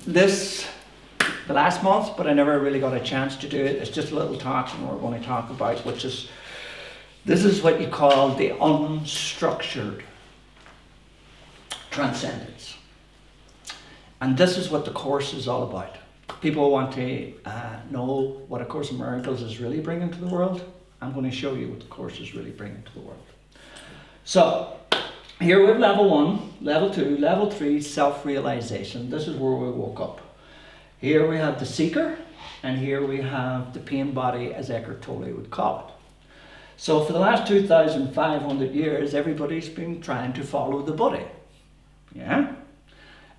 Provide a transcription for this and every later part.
this the last month, but I never really got a chance to do it. It's just a little talk and we're going to talk about, this is what you call the unstructured transcendence. And this is what the Course is all about. People want to know what A Course in Miracles is really bringing to the world. I'm going to show you what the Course is really bringing to the world. So, here we have level 1, level 2, level 3, self-realization. This is where we woke up. Here we have the seeker, and here we have the pain body, as Eckhart Tolle would call it. So for the last 2,500 years, everybody's been trying to follow the Buddha, yeah,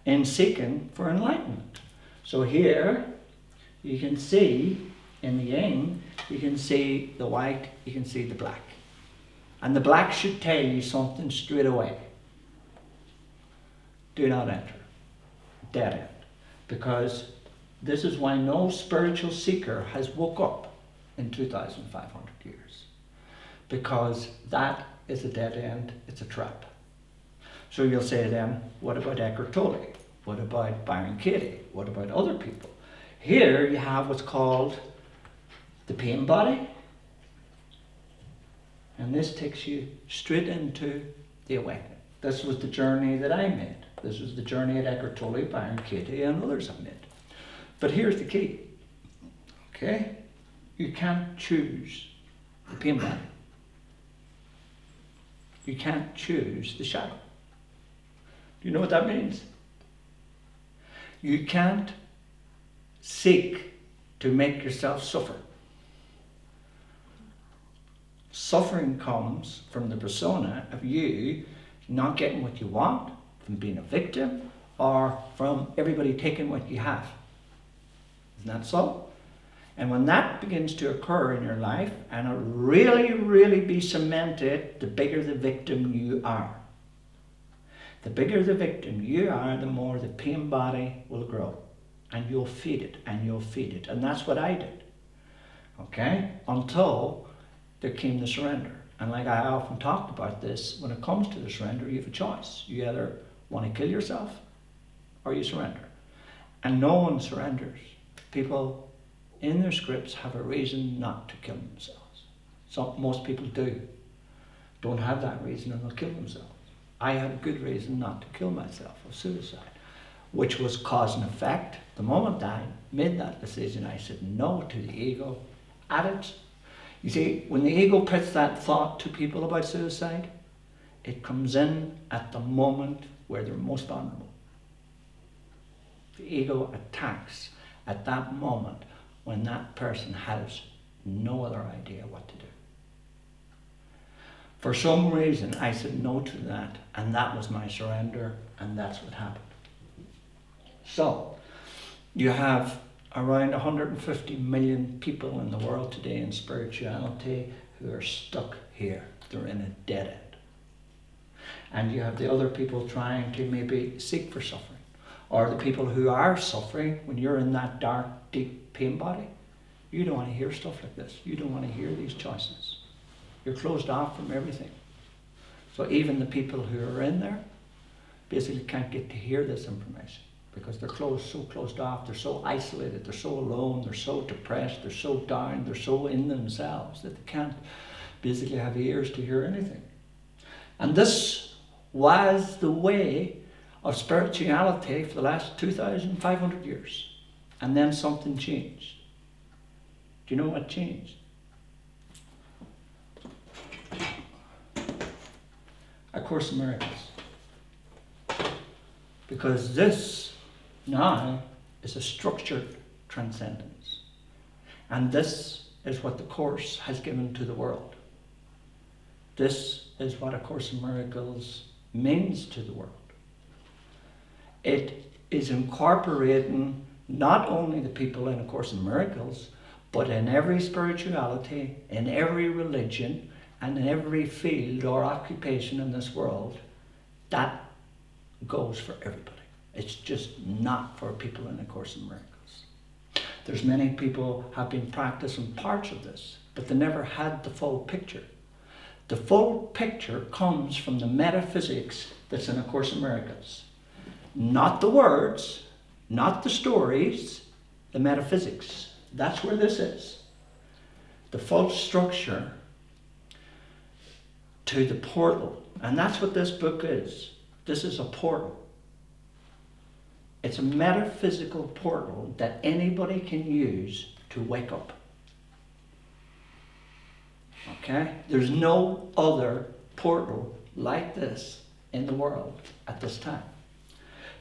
in seeking for enlightenment. So here, you can see, in the yin, you can see the white, you can see the black. And the black should tell you something straight away. Do not enter. Dead end. Because this is why no spiritual seeker has woke up in 2,500 years. Because that is a dead end, it's a trap. So you'll say then, what about Eckhart Tolle? What about Byron Katie? What about other people? Here you have what's called the pain body. And this takes you straight into the awakening. This was the journey that I made. This was the journey that Eckhart Tolle, Byron Katie, and others have made. But here's the key. Okay? You can't choose the pain body. You can't choose the shadow. Do you know what that means? You can't seek to make yourself suffer. Suffering comes from the persona of you not getting what you want, from being a victim, or from everybody taking what you have. Isn't that so? And when that begins to occur in your life, and it really be cemented, the bigger the victim you are. The bigger the victim you are, the more the pain body will grow. And you'll feed it, and you'll feed it. And that's what I did. Okay? Until there came the surrender. And like I often talked about this, when it comes to the surrender, you have a choice. You either want to kill yourself or you surrender. And no one surrenders. People in their scripts have a reason not to kill themselves. Most people don't have that reason and they'll kill themselves. I had a good reason not to kill myself, of suicide, which was cause and effect. The moment I made that decision, I said no to the ego at its. You see, when the ego puts that thought to people about suicide, it comes in at the moment where they're most vulnerable. The ego attacks at that moment when that person has no other idea what to do. For some reason, I said no to that, and that was my surrender, and that's what happened. So, you have around 150 million people in the world today in spirituality who are stuck here. They're in a dead end. And you have the other people trying to maybe seek for suffering. Or the people who are suffering, when you're in that dark, deep pain body, you don't want to hear stuff like this. You don't want to hear these choices. You're closed off from everything. So even the people who are in there basically can't get to hear this information. Because they're so closed off, they're so isolated, they're so alone, they're so depressed, they're so down, they're so in themselves that they can't basically have ears to hear anything. And this was the way of spirituality for the last 2,500 years. And then something changed. Do you know what changed? A Course in Miracles. Because this now is a structured transcendence. And this is what the Course has given to the world. This is what A Course in Miracles means to the world. It is incorporating not only the people in A Course in Miracles, but in every spirituality, in every religion, and in every field or occupation in this world. That goes for everybody. It's just not for people in A Course in Miracles. There's many people have been practicing parts of this, but they never had the full picture. The full picture comes from the metaphysics that's in A Course in Miracles. Not the words, Not the stories, the metaphysics. That's where this is. The false structure to the portal. And that's what this book is. This is a portal. It's a metaphysical portal that anybody can use to wake up. Okay? There's no other portal like this in the world at this time.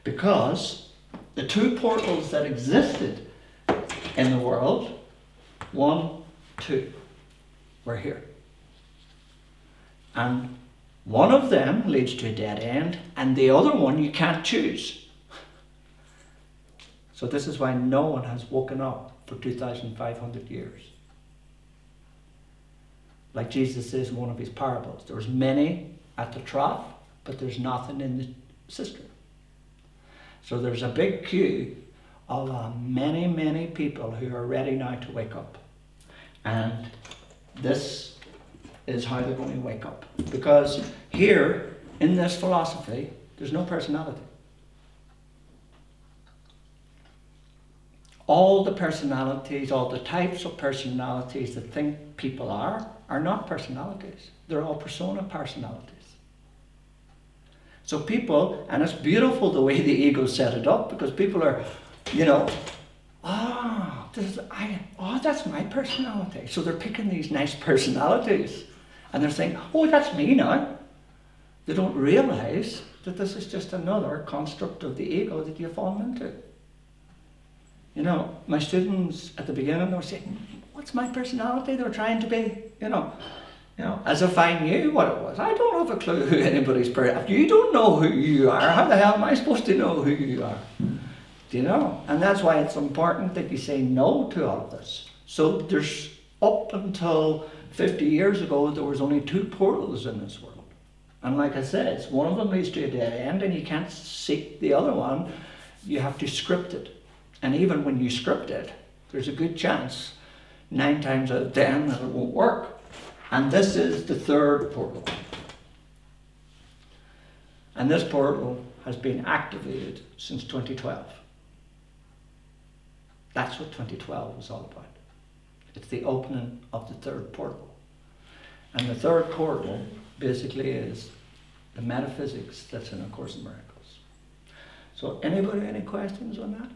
Because the two portals that existed in the world, 1, 2, were here. And one of them leads to a dead end, and the other one you can't choose. So this is why no one has woken up for 2,500 years. Like Jesus says in one of his parables, there's many at the trough, but there's nothing in the cistern. So there's a big queue of many, many people who are ready now to wake up. And this is how they're going to wake up. Because here, in this philosophy, there's no personality. All the personalities, all the types of personalities that think people are not personalities. They're all persona personalities. So people, and it's beautiful the way the ego set it up, because people are, that's my personality. So they're picking these nice personalities. And they're saying, oh, that's me now. They don't realize that this is just another construct of the ego that you've fallen into. My students at the beginning, they were saying, what's my personality? They were trying to be, as if I knew what it was. I don't have a clue who anybody's If you don't know who you are, how the hell am I supposed to know who you are? And that's why it's important that you say no to all of this. So there's, up until 50 years ago, there was only 2 portals in this world. And like I said, one of them leads to a dead end, and you can't seek the other one. You have to script it. And even when you script it, there's a good chance, 9 times out of 10, that it won't work. And this is the 3rd portal. And this portal has been activated since 2012. That's what 2012 was all about. It's the opening of the 3rd portal. And the 3rd portal basically is the metaphysics that's in A Course in Miracles. So anybody, any questions on that?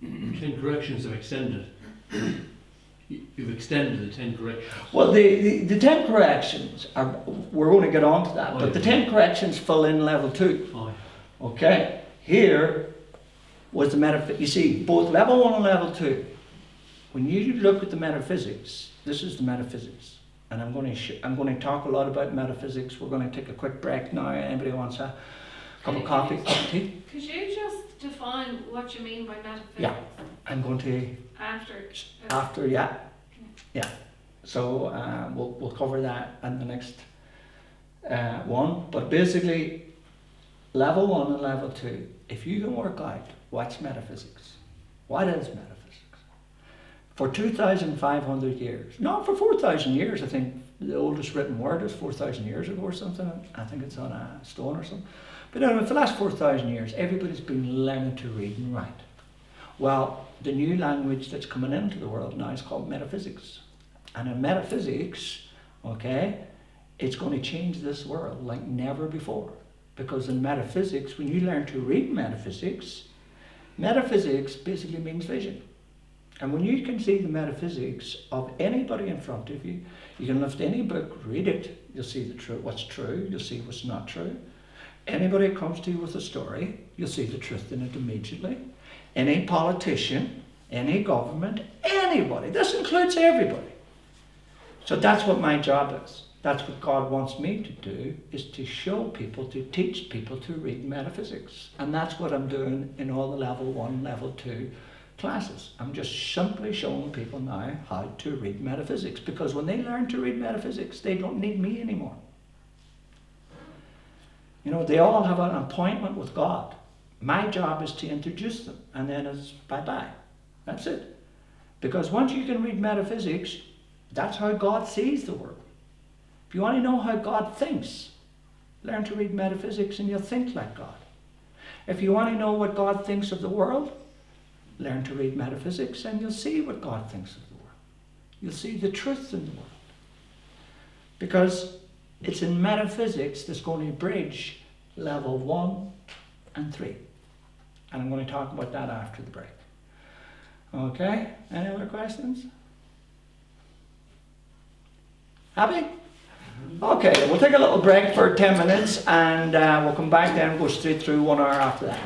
10 corrections have extended. You've extended the 10 corrections. Well, the 10 corrections, we're going to get on to that, but the 10 corrections fill in level 2. Oh, yeah. Okay? Here was the metaphysics. You see, both level 1 and level 2, when you look at the metaphysics, this is the metaphysics. And I'm going to talk a lot about metaphysics. We're going to take a quick break now. Anybody wants a cup of coffee, cup of tea? Could you just define what you mean by metaphysics? Yeah, I'm going to... After, yeah. So we'll cover that in the next one. But basically, level 1 and level 2, if you can work out what's metaphysics, what is metaphysics? For 2,500 years, not for 4,000 years, I think the oldest written word is 4,000 years ago or something. I think it's on a stone or something. But for the last 4,000 years, everybody's been learning to read and write. Well, the new language that's coming into the world now is called metaphysics. And in metaphysics, okay, it's going to change this world like never before. Because in metaphysics, when you learn to read metaphysics, metaphysics basically means vision. And when you can see the metaphysics of anybody in front of you, you can lift any book, read it, you'll see what's true, you'll see what's not true. Anybody comes to you with a story, you'll see the truth in it immediately. Any politician, any government, anybody, this includes everybody. So that's what my job is. That's what God wants me to do, is to show people, to teach people to read metaphysics. And that's what I'm doing in all the level 1, level 2 classes. I'm just simply showing people now how to read metaphysics, because when they learn to read metaphysics, they don't need me anymore. They all have an appointment with God. My job is to introduce them, and then it's bye-bye. That's it. Because once you can read metaphysics, that's how God sees the world. If you want to know how God thinks, learn to read metaphysics and you'll think like God. If you want to know what God thinks of the world, learn to read metaphysics and you'll see what God thinks of the world. You'll see the truth in the world. Because it's in metaphysics that's going to bridge level 1 and 3. And I'm going to talk about that after the break. Okay, any other questions? Happy? Okay, we'll take a little break for 10 minutes and we'll come back then and go straight through 1 hour after that.